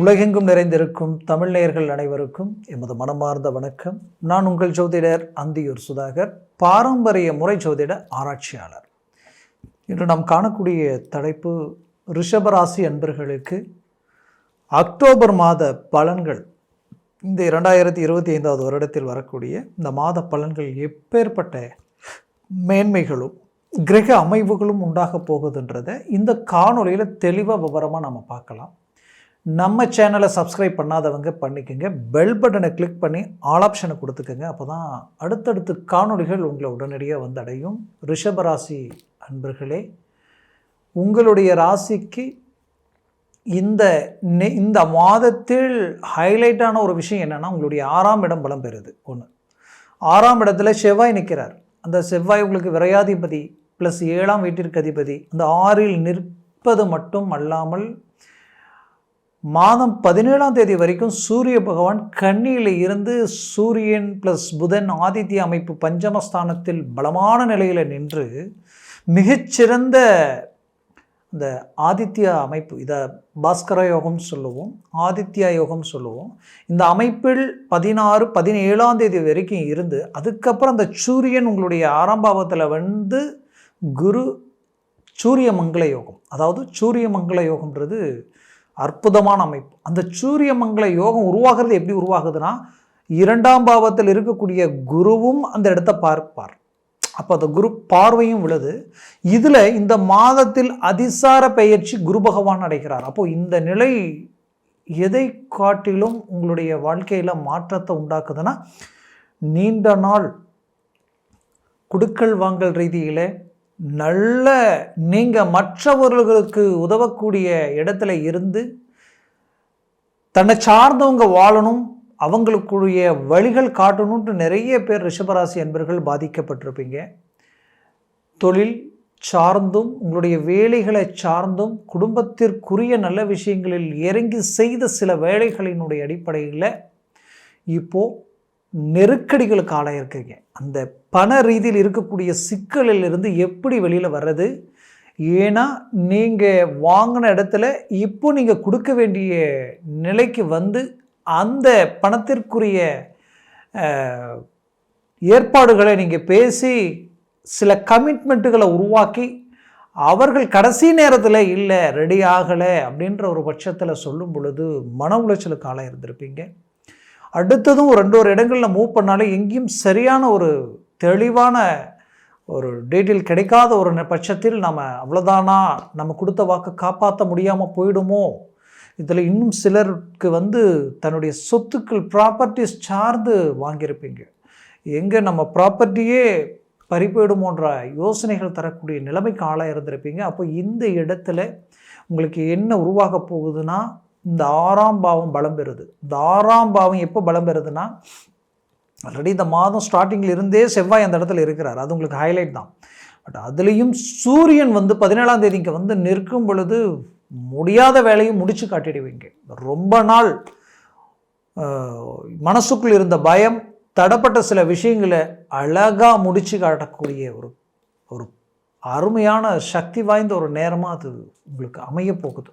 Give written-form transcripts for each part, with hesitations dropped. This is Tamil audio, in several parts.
உலகெங்கும் நிறைந்திருக்கும் தமிழ் நேயர்கள் அனைவருக்கும் எமது மனமார்ந்த வணக்கம். நான் உங்கள் ஜோதிடர் அந்தியூர் சுதாகர், பாரம்பரிய முறை ஜோதிட ஆராய்ச்சியாளர். இன்று நாம் காணக்கூடிய தலைப்பு ரிஷபராசி அன்பர்களுக்கு அக்டோபர் மாத பலன்கள். இந்த 2025 வருடத்தில் வரக்கூடிய இந்த மாத பலன்கள் எப்பேற்பட்ட மேன்மைகளும் கிரக அமைவுகளும் உண்டாக போகுதுன்றதை இந்த காணொலியில் தெளிவாக விவரமாக நம்ம பார்க்கலாம். நம்ம சேனலை சப்ஸ்கிரைப் பண்ணாதவங்க பண்ணிக்கோங்க, பெல் பட்டனை கிளிக் பண்ணி ஆல் ஆப்ஷனை கொடுத்துக்கோங்க. அப்போ தான் அடுத்தடுத்து காணொலிகள் உங்களை உடனடியாக வந்து அடையும். ரிஷபராசி அன்பர்களே, உங்களுடைய ராசிக்கு இந்த மாதத்தில் ஹைலைட்டான ஒரு விஷயம் என்னென்னா, உங்களுடைய 6ஆம் இடம் பலம் பெறுது. 6ஆம் இடத்துல செவ்வாய் நிற்கிறார். அந்த செவ்வாய் உங்களுக்கு விரையாதிபதி ப்ளஸ் 7ஆம் வீட்டிற்கு அதிபதி. அந்த 6இல் நிற்பது மட்டும் அல்லாமல் மாதம் 17ஆம் தேதி வரைக்கும் சூரிய பகவான் கன்னியில் இருந்து சூரியன் ப்ளஸ் புதன் ஆதித்ய அமைப்பு பஞ்சமஸ்தானத்தில் பலமான நிலையில் நின்று மிகச்சிறந்த இந்த ஆதித்ய அமைப்பு, இதை பாஸ்கர யோகம் சொல்லுவோம், ஆதித்யா யோகம் சொல்லுவோம். இந்த அமைப்பில் 16, 17ஆம் தேதி வரைக்கும் இருந்து அதுக்கப்புறம் அந்த சூரியன் உங்களுடைய 6ஆம் பாவத்தில் வந்து குரு சூரிய மங்கள யோகம், அதாவது சூரிய மங்கள யோகம்ன்றது அற்புதமான அமைப்பு. அந்த சூரிய மங்கள யோகம் உருவாகிறது எப்படி உருவாகுதுன்னா, 2ஆம் பாவத்தில் இருக்கக்கூடிய குருவும் அந்த இடத்தை பார்ப்பார். அப்போ அந்த குரு பார்வையும் விழுது. இதில் இந்த மாதத்தில் அதிசார பெயர்ச்சி குரு பகவான் அடைகிறார். அப்போது இந்த நிலை எதை காட்டிலும் உங்களுடைய வாழ்க்கையில் மாற்றத்தை உண்டாக்குதுன்னா, நீண்ட நாள் குடுக்கல் வாங்கல் ரீதியில் நல்ல நீங்கள் மற்றவர்களுக்கு உதவக்கூடிய இடத்துல இருந்து தன்னை சார்ந்தவங்க வாழணும், அவங்களுக்குரிய வழிகள் காட்டணுன்ட்டு நிறைய பேர் ரிஷபராசி அன்பர்கள் பாதிக்கப்பட்டிருப்பீங்க. தொழில் சார்ந்தும் உங்களுடைய வேலைகளை சார்ந்தும் குடும்பத்திற்குரிய நல்ல விஷயங்களில் இறங்கி செய்த சில வேலைகளினுடைய அடிப்படையில் இப்போது நெருக்கடிகளுக்கு ஆளாயிருக்கீங்க. அந்த பண ரீதியில் இருக்கக்கூடிய சிக்கலில் இருந்து எப்படி வெளியில் வர்றது? ஏன்னா நீங்கள் வாங்கின இடத்துல இப்போ நீங்கள் கொடுக்க வேண்டிய நிலைக்கு வந்து அந்த பணத்திற்குரிய ஏற்பாடுகளை நீங்கள் பேசி சில கமிட்மெண்ட்டுகளை உருவாக்கி அவர்கள் கடைசி நேரத்தில் இல்லை ரெடி ஆகலை அப்படின்ற ஒரு பட்சத்தில் சொல்லும் பொழுது மன உளைச்சலுக்கு ஆளாக இருந்திருப்பீங்க. அடுத்ததும் ஒரு இடங்களில் மூவ் பண்ணாலே எங்கேயும் சரியான ஒரு தெளிவான ஒரு டீட்டெயில் கிடைக்காத ஒரு பட்சத்தில் நம்ம அவ்வளோதானா, நம்ம கொடுத்த வாக்கு காப்பாற்ற முடியாமல் போயிடுமோ. இதில் இன்னும் சிலருக்கு வந்து தன்னுடைய சொத்துக்கள் ப்ராப்பர்ட்டிஸ் சார்ந்து வாங்கியிருப்பீங்க. எங்கே நம்ம ப்ராப்பர்ட்டியே பறி போயிடுமோன்ற யோசனைகள் தரக்கூடிய நிலைமைக்கு ஆளாக இருந்திருப்பீங்க. அப்போ இந்த இடத்துல உங்களுக்கு என்ன உருவாக போகுதுன்னா, இந்த 6ஆம் பாவம் பலம் பெறுது. இந்த 6ஆம் பாவம் எப்போ பலம் பெறுதுன்னா, ஆல்ரெடி இந்த மாதம் ஸ்டார்டிங்கில் இருந்தே செவ்வாய் அந்த இடத்துல இருக்கிறார், அது உங்களுக்கு ஹைலைட் தான். பட் அதுலேயும் சூரியன் வந்து 17ஆம் தேதிக்கு வந்து நிற்கும் பொழுது முடியாத வேலையும் முடித்து காட்டிடுவீங்க. ரொம்ப நாள் மனசுக்குள் இருந்த பயம், தடப்பட்ட சில விஷயங்களை அழகாக முடித்து காட்டக்கூடிய ஒரு அருமையான சக்தி வாய்ந்த ஒரு நேரமாக அது உங்களுக்கு அமைய போகுது.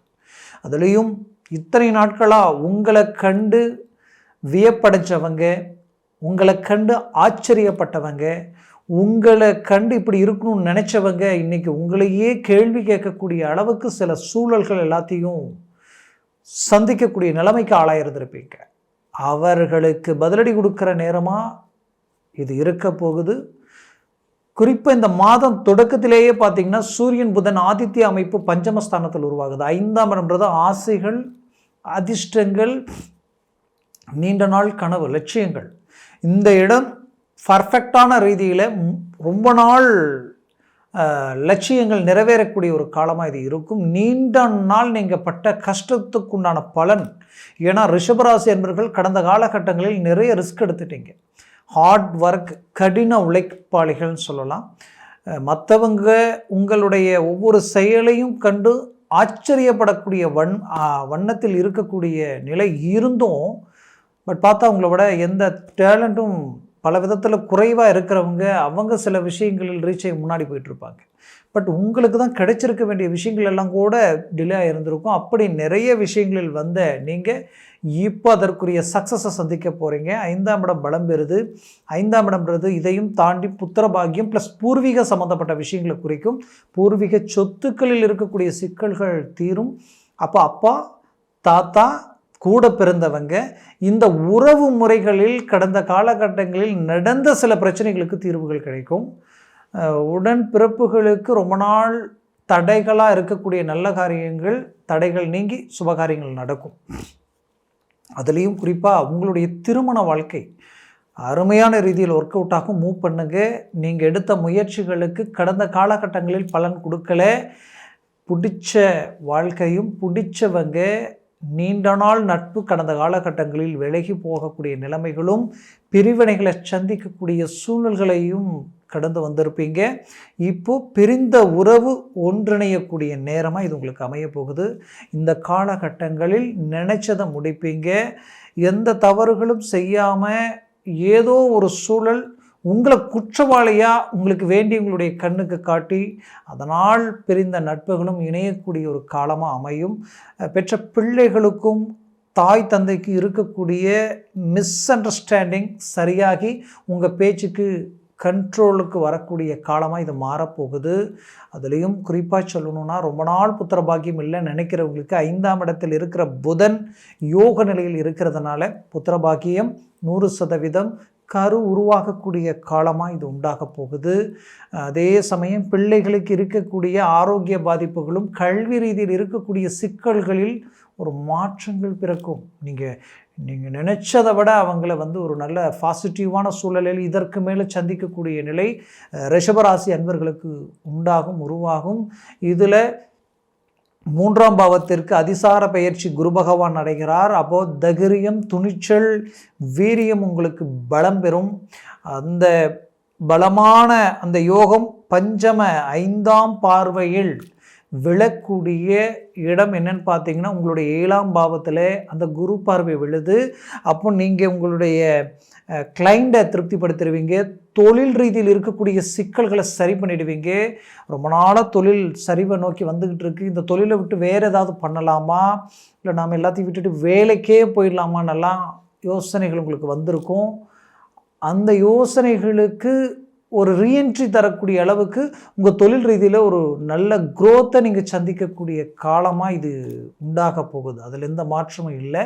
அதுலேயும் இத்தனை நாட்களாக உங்களை கண்டு வியப்படைஞ்சவங்க, உங்களை கண்டு ஆச்சரியப்பட்டவங்க, உங்களை கண்டு இப்படி இருக்கணும்னு நினச்சவங்க இன்றைக்கி உங்களையே கேள்வி கேட்கக்கூடிய அளவுக்கு சில சூழல்கள் எல்லாத்தையும் சந்திக்கக்கூடிய நிலைமைக்கு ஆளாயிருந்திருப்பீங்க. அவர்களுக்கு பதிலடி கொடுக்குற நேரமாக இது இருக்க போகுது. குறிப்பாக இந்த மாதம் தொடக்கத்திலேயே பார்த்திங்கன்னா சூரியன் புதன் ஆதித்ய அமைப்பு பஞ்சமஸ்தானத்தில் உருவாகுது. 5ஆம் இடம்ன்றது ஆசைகள், அதிர்ஷ்டங்கள், நீண்ட நாள் கனவு, லட்சியங்கள். இந்த இடம் பர்ஃபெக்டான ரீதியில் ரொம்ப நாள் லட்சியங்கள் நிறைவேறக்கூடிய ஒரு காலமாக இது இருக்கும். நீண்ட நாள் நீங்கள் பட்ட கஷ்டத்துக்குண்டான பலன். ஏன்னா ரிஷபராசி என்பவர்கள் கடந்த காலகட்டங்களில் நிறைய ரிஸ்க் எடுத்துட்டீங்க. ஹார்ட் ஒர்க், கடின உழைப்பாளிகள்னு சொல்லலாம். மற்றவங்க உங்களுடைய ஒவ்வொரு செயலையும் கண்டு ஆச்சரியப்படக்கூடிய வண்ணத்தில் இருக்கக்கூடிய நிலை இருந்தும், பட் பார்த்தா உங்களை விட எந்த டேலண்ட்டும் பல விதத்தில் குறைவாக இருக்கிறவங்க அவங்க சில விஷயங்களில் ரீச் ஆகி முன்னாடி போயிட்டுருப்பாங்க. பட் உங்களுக்கு தான் கிடைச்சிருக்க வேண்டிய விஷயங்கள் எல்லாம் கூட டிலே ஆகிருந்திருக்கும். அப்படி நிறைய விஷயங்களில் வந்த நீங்கள் இப்போ அதற்குரிய சக்ஸஸை சந்திக்க போகிறீங்க. 5ஆம் இடம் பலம் பெறுது. 5ஆம் இடம்ன்றது இதையும் தாண்டி புத்திர பாக்கியம் ப்ளஸ் பூர்வீக சம்மந்தப்பட்ட விஷயங்களை குறிக்கும். பூர்வீக சொத்துக்களில் இருக்கக்கூடிய சிக்கல்கள் தீரும். அப்போ அப்பா, தாத்தா, கூட பிறந்தவங்க, இந்த உறவு முறைகளில் கடந்த காலகட்டங்களில் நடந்த சில பிரச்சனைகளுக்கு தீர்வுகள் கிடைக்கும். உடன் பிறப்புகளுக்கு ரொம்ப நாள் தடைகளாக இருக்கக்கூடிய நல்ல காரியங்கள், தடைகள் நீங்கி சுபகாரியங்கள் நடக்கும். அதுலேயும் குறிப்பாக உங்களுடைய திருமண வாழ்க்கை அருமையான ரீதியில் ஒர்க் அவுட் ஆகும். மூவ் பண்ணுங்க. நீங்கள் எடுத்த முயற்சிகளுக்கு கடந்த காலகட்டங்களில் பலன் கொடுக்கல. பிடிச்ச வாழ்க்கையும் பிடிச்சவங்க நீண்ட நாள் நட்பு கடந்த காலகட்டங்களில் விலகி போகக்கூடிய நிலைமைகளும் பிரிவினைகளை சந்திக்கக்கூடிய சூழல்களையும் கடந்து வந்திருப்பீங்க. இப்போது பிரிந்த உறவு ஒன்றிணையக்கூடிய நேரமாக இது உங்களுக்கு அமைய போகுது. இந்த காலகட்டங்களில் நினைச்சதை முடிப்பீங்க. எந்த தவறுகளும் செய்யாமல் ஏதோ ஒரு சூழல் உங்களை குற்றவாளியாக உங்களுக்கு வேண்டியவங்களுடைய கண்ணுக்கு காட்டி அதனால் பிரிந்த நட்புகளும் இணையக்கூடிய ஒரு காலமாக அமையும். பெற்ற பிள்ளைகளுக்கும் தாய் தந்தைக்கு இருக்கக்கூடிய மிஸ் அண்டர்ஸ்டாண்டிங் சரியாகி உங்கள் பேச்சுக்கு கண்ட்ரோலுக்கு வரக்கூடிய காலமாக இது மாறப்போகுது. அதுலேயும் குறிப்பாக சொல்லணுன்னா, ரொம்ப நாள் புத்திர பாக்கியம் இல்லைன்னு நினைக்கிறவங்களுக்கு 5ஆம் இடத்தில் இருக்கிற புதன் யோக நிலையில் இருக்கிறதுனால புத்திர பாக்கியம் 100% கரு உருவாகக்கூடிய காலமாக இது உண்டாக போகுது. அதே சமயம் பிள்ளைகளுக்கு இருக்கக்கூடிய ஆரோக்கிய பாதிப்புகளும் கல்வி ரீதியில் இருக்கக்கூடிய சிக்கல்களில் ஒரு மாற்றங்கள் பிறக்கும். நீங்கள் நினச்சதை விட அவங்கள ஒரு நல்ல பாசிட்டிவான சூழலில் இதற்கு மேலே சந்திக்கக்கூடிய நிலை ரிஷபராசி அன்பர்களுக்கு உருவாகும். இதில் 3ஆம் பாவத்திற்கு அதிசார பெயர்ச்சி குரு பகவான் அடைகிறார். அப்போது தைரியம், துணிச்சல், வீரியம் உங்களுக்கு பலம் பெறும். அந்த பலமான அந்த யோகம் பஞ்சம 5ஆம் பார்வையில் விழக்கூடிய இடம் என்னன்னு பார்த்தீங்கன்னா, உங்களுடைய 7ஆம் பாவத்தில் அந்த குரு பார்வை விழுது. அப்போ நீங்கள் உங்களுடைய கிளைண்ட்டை திருப்திப்படுத்திடுவீங்க. தொழில் ரீதியில் இருக்கக்கூடிய சிக்கல்களை சரி பண்ணிடுவீங்க. ரொம்ப நாளாக தொழில் சரிவை நோக்கி வந்துக்கிட்டு இருக்குது. இந்த தொழிலை விட்டு வேறு ஏதாவது பண்ணலாமா, இல்லை நாம் எல்லாத்தையும் விட்டுட்டு வேலைக்கே போயிடலாமான்னெல்லாம் யோசனைகள் உங்களுக்கு வந்திருக்கும். அந்த யோசனைகளுக்கு ஒரு ரீஎன்ட்ரி தரக்கூடிய அளவுக்கு உங்கள் தொழில் ரீதியில் ஒரு நல்ல குரோத்தை நீங்கள் சந்திக்கக்கூடிய காலமாக இது உண்டாக போகுது. அதில் எந்த மாற்றமும் இல்லை.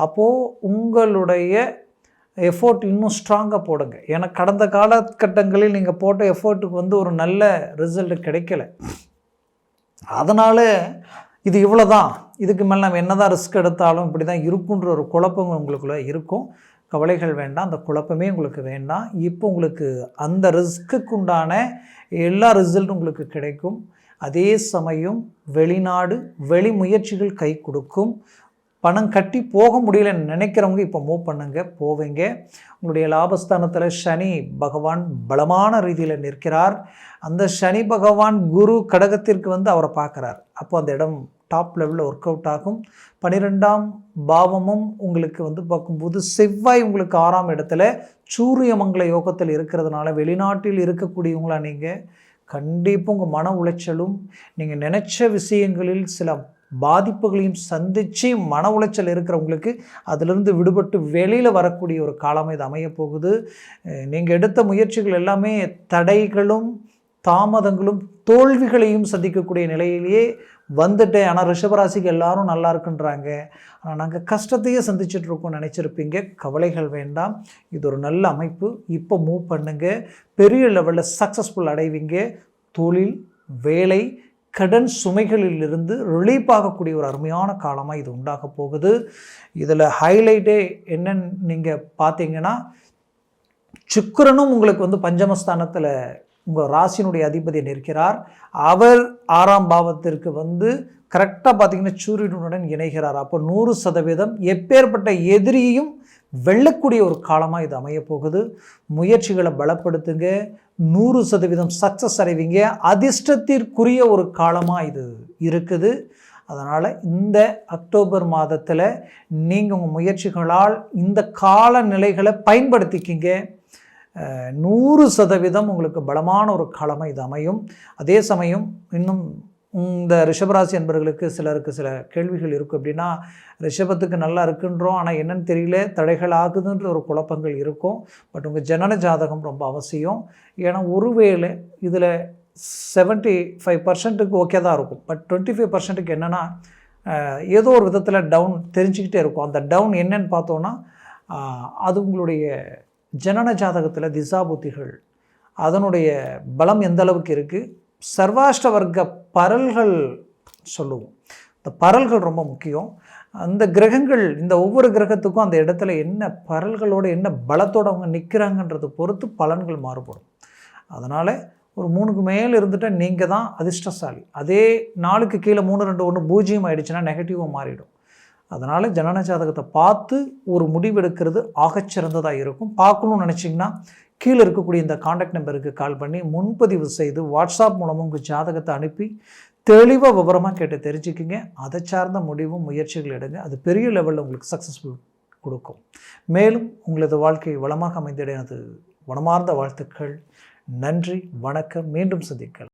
அப்போது உங்களுடைய எஃபோர்ட் இன்னும் ஸ்ட்ராங்காக போடுங்க. ஏன்னா கடந்த காலகட்டங்களில் நீங்கள் போட்ட எஃபோர்ட்டுக்கு ஒரு நல்ல ரிசல்ட் கிடைக்கல. அதனால் இது இவ்வளோ தான், இதுக்கு மேலே நம்ம என்ன தான் ரிஸ்க் எடுத்தாலும் இப்படி தான் இருக்குன்ற ஒரு குழப்பம் உங்களுக்குள்ளே இருக்கும். கவலைகள் வேண்டாம், அந்த குழப்பமே உங்களுக்கு வேண்டாம். இப்போ உங்களுக்கு அந்த ரிஸ்க்குக்கு உண்டான எல்லா ரிசல்ட்டும் உங்களுக்கு கிடைக்கும். அதே சமயம் வெளிநாடு வெளி முயற்சிகள் கை கொடுக்கும். பணம் கட்டி போக முடியலன்னு நினைக்கிறவங்க இப்போ மூவ் பண்ணுங்க, போவீங்க. உங்களுடைய லாபஸ்தானத்தில் சனி பகவான் பலமான ரீதியில் நிற்கிறார். அந்த சனி பகவான் குரு கடகத்திற்கு அவரை பார்க்குறார். அப்போ அந்த இடம் டாப் லெவலில் ஒர்க் அவுட் ஆகும். 12ஆம் பாவமும் உங்களுக்கு பார்க்கும்போது செவ்வாய் உங்களுக்கு 6ஆம் இடத்துல சூரியமங்கல யோகத்தில் இருக்கிறதுனால வெளிநாட்டில் இருக்கக்கூடியவங்களா நீங்கள் கண்டிப்பாக உங்கள் மன உளைச்சலும் நீங்கள் நினச்ச விஷயங்களில் சில பாதிப்புகளையும் சந்தித்து மன உளைச்சல் இருக்கிறவங்களுக்கு அதிலிருந்து விடுபட்டு வெளியில் வரக்கூடிய ஒரு காலமாக இது அமையப்போகுது. நீங்கள் எடுத்த முயற்சிகள் எல்லாமே தடைகளும் தாமதங்களும் தோல்விகளையும் சந்திக்கக்கூடிய நிலையிலேயே வந்துட்டேன். ஆனால் ரிஷபராசிக்கு எல்லாரும் நல்லா இருக்குன்றாங்க, ஆனால் நாங்கள் கஷ்டத்தையே சந்திச்சிட்ருக்கோம் நினச்சிருப்பீங்க. கவலைகள் வேண்டாம், இது ஒரு நல்ல அமைப்பு. இப்போ மூவ் பண்ணுங்க, பெரிய லெவலில் சக்ஸஸ்ஃபுல் அடைவீங்க. தொழில், வேலை, கடன் சுமைகளிலிருந்து ரிலீஃப் ஆகக்கூடிய ஒரு அருமையான காலமாக இது உண்டாக போகுது. இதில் ஹைலைட்டே என்னன்னு நீங்கள் பார்த்தீங்கன்னா, சுக்கிரனும் உங்களுக்கு பஞ்சமஸ்தானத்தில் உங்கள் ராசியினுடைய அதிபதி நிற்கிறார். அவர் 6ஆம் பாவத்திற்கு கரெக்டாக பார்த்தீங்கன்னா சூரியனுடன் இணைகிறார். அப்போ 100% எப்பேற்பட்ட எதிரியையும் வெல்லக்கூடிய ஒரு காலமாக இது அமையப்போகுது. முயற்சிகளை பலப்படுத்துங்க, 100% சக்ஸஸ் அடைவீங்க. அதிர்ஷ்டத்திற்குரிய ஒரு காலமாக இது இருக்குது. அதனால் இந்த அக்டோபர் மாதத்தில் நீங்கள் உங்கள் முயற்சிகளால் இந்த காலநிலைகளை பயன்படுத்திக்கிங்க. 100% உங்களுக்கு பலமான ஒரு காலமாக இது அமையும். அதே சமயம் இன்னும் இந்த ரிஷபராசி என்பவர்களுக்கு சிலருக்கு சில கேள்விகள் இருக்கும். எப்படின்னா, ரிஷபத்துக்கு நல்லா இருக்குன்றோம், ஆனால் என்னன்னு தெரியல, தடைகள் ஆகுதுன்ற ஒரு குழப்பங்கள் இருக்கும். பட் உங்கள் ஜனன ஜாதகம் ரொம்ப அவசியம். ஏன்னா ஒருவேளை இதில் 75%க்கு ஓகே தான் இருக்கும். பட் 25%க்கு என்னென்னா ஏதோ ஒரு விதத்தில் டவுன் தெரிஞ்சுக்கிட்டே இருக்கும். அந்த டவுன் என்னன்னு பார்த்தோன்னா, அது உங்களுடைய ஜனன ஜாதகத்தில் திசாபுத்திகள் அதனுடைய பலம் எந்த அளவுக்கு இருக்குது, சர்வாஷ்ட வர்க்க பரல்கள் சொல்லுவோம். இந்த பரல்கள் ரொம்ப முக்கியம். அந்த கிரகங்கள், இந்த ஒவ்வொரு கிரகத்துக்கும் அந்த இடத்துல என்ன பரல்களோடு என்ன பலத்தோடு அவங்க நிற்கிறாங்கன்றதை பொறுத்து பலன்கள் மாறுபடும். அதனால் ஒரு 3க்கு மேலே இருந்துட்டால் நீங்கள் தான் அதிர்ஷ்டசாலி. அதே 4க்கு கீழே 3, 2, 1 பூஜ்ஜியம் ஆகிடுச்சுன்னா நெகட்டிவாக மாறிடும். அதனால் ஜனன ஜாதகத்தை பார்த்து ஒரு முடிவெடுக்கிறது ஆகச்சிறந்ததாக இருக்கும். பார்க்கணுன்னு நினச்சிங்கன்னா கீழே இருக்கக்கூடிய இந்த காண்டாக்ட் நம்பருக்கு கால் பண்ணி முன்பதிவு செய்து வாட்ஸ்அப் மூலமாக உங்கள் ஜாதகத்தை அனுப்பி தெளிவாக விவரமாக கேட்டு தெரிஞ்சுக்கிங்க. அதை சார்ந்த முடிவும் முயற்சிகள் எடுங்க. அது பெரிய லெவலில் உங்களுக்கு சக்ஸஸ்ஃபுல் கொடுக்கும். மேலும் உங்களது வாழ்க்கை வளமாக அமைந்திட எனது மனமார்ந்த வாழ்த்துக்கள். நன்றி, வணக்கம். மீண்டும் சந்திக்கலாம்.